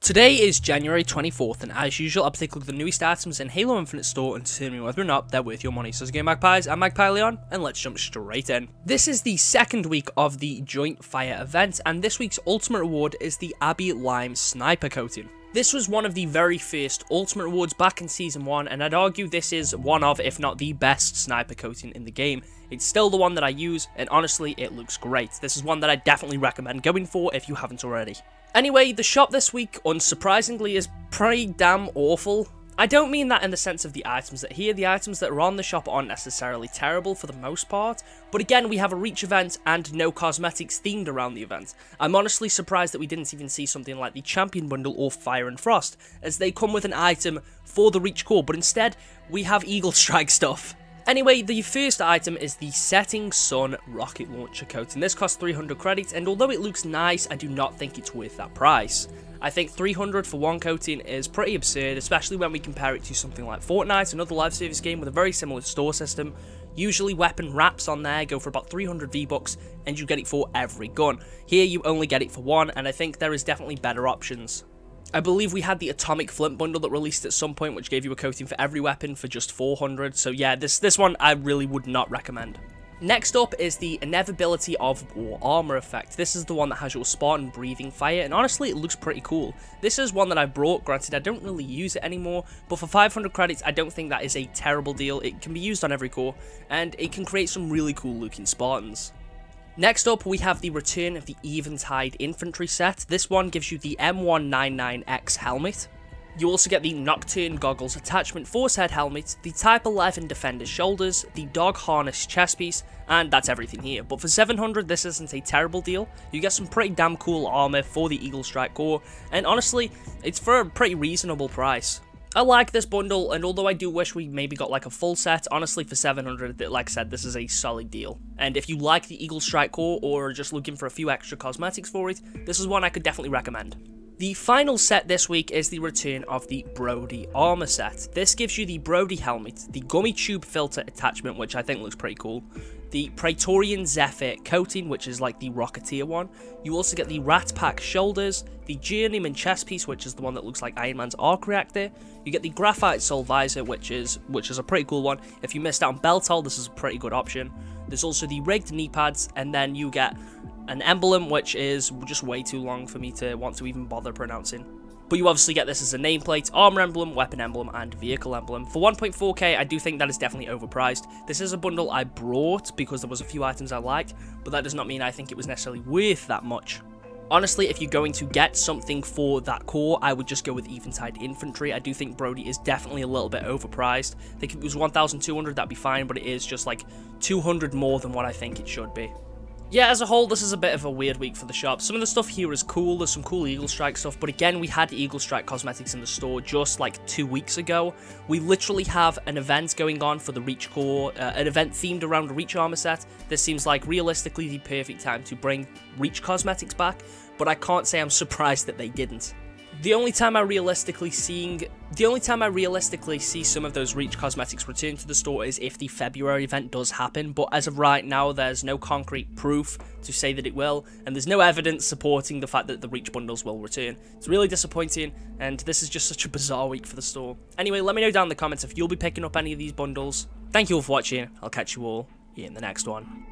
Today is January 24th, and as usual, I'll take a look at the newest items in Halo Infinite store and determine whether or not they're worth your money. So, again, Magpies, I'm Magpie Leon, and let's jump straight in. This is the second week of the Joint Fire event, and this week's ultimate reward is the Abbey Lime Sniper Coating. This was one of the very first ultimate rewards back in Season 1, and I'd argue this is one of, if not the best sniper coating in the game. It's still the one that I use, and honestly, it looks great. This is one that I definitely recommend going for if you haven't already. Anyway, the shop this week, unsurprisingly, is pretty damn awful. I don't mean that in the sense of the items that are here. The items that are on the shop aren't necessarily terrible for the most part, but again, we have a Reach event and no cosmetics themed around the event. I'm honestly surprised that we didn't even see something like the Champion Bundle or Fire and Frost, as they come with an item for the Reach core, but instead, we have Eaglestrike stuff. Anyway, the first item is the Setting Sun Rocket Launcher Coating. This costs 300 credits, and although it looks nice, I do not think it's worth that price. I think 300 for one coating is pretty absurd, especially when we compare it to something like Fortnite, another live service game with a very similar store system. Usually weapon wraps on there go for about 300 V-Bucks, and you get it for every gun. Here you only get it for one, and I think there is definitely better options. I believe we had the Atomic Flint bundle that released at some point, which gave you a coating for every weapon for just 400, so yeah, this one I really would not recommend. Next up is the Inevitability of War Armor effect. This is the one that has your Spartan breathing fire, and honestly, it looks pretty cool. This is one that I brought, granted I don't really use it anymore, but for 500 credits, I don't think that is a terrible deal. It can be used on every core, and it can create some really cool looking Spartans. Next up, we have the return of the Eventide infantry set. This one gives you the M199X helmet. You also get the Nocturne Goggles attachment for said helmet, the Type 11 Defender shoulders, the Dog Harness chest piece, and that's everything here. But for 700, this isn't a terrible deal. You get some pretty damn cool armor for the Eaglestrike core, and honestly, it's for a pretty reasonable price. I like this bundle, and although I do wish we maybe got like a full set, honestly for 700, like I said, this is a solid deal. And if you like the Eaglestrike core or are just looking for a few extra cosmetics for it, this is one I could definitely recommend. The final set this week is the return of the Brody armor set. This gives you the Brody helmet, the Gummy Tube Filter attachment, which I think looks pretty cool, the Praetorian Zephyr coating, which is like the Rocketeer one. You also get the Rat Pack shoulders, the Journeyman chest piece, which is the one that looks like Iron Man's arc reactor. You get the Graphite Soul visor, which is a pretty cool one. If you missed out on Beltol, this is a pretty good option. There's also the rigged knee pads, and then you get an emblem, which is just way too long for me to want to even bother pronouncing. But you obviously get this as a nameplate, armor emblem, weapon emblem, and vehicle emblem. For 1.4k, I do think that is definitely overpriced. This is a bundle I brought because there was a few items I liked, but that does not mean I think it was necessarily worth that much. Honestly, if you're going to get something for that core, I would just go with Eventide Infantry. I do think Brody is definitely a little bit overpriced. I think if it was 1,200, that'd be fine, but it is just like 200 more than what I think it should be. Yeah, as a whole, this is a bit of a weird week for the shop. Some of the stuff here is cool, there's some cool Eaglestrike stuff, but again, we had Eaglestrike cosmetics in the store just like 2 weeks ago. We literally have an event going on for the Reach core, an event themed around a Reach armor set. This seems like realistically the perfect time to bring Reach cosmetics back, but I can't say I'm surprised that they didn't. The only time I realistically see some of those Reach cosmetics return to the store is if the February event does happen, but as of right now, there's no concrete proof to say that it will, and there's no evidence supporting the fact that the Reach bundles will return. It's really disappointing, and this is just such a bizarre week for the store. Anyway, let me know down in the comments if you'll be picking up any of these bundles. Thank you all for watching. I'll catch you all in the next one.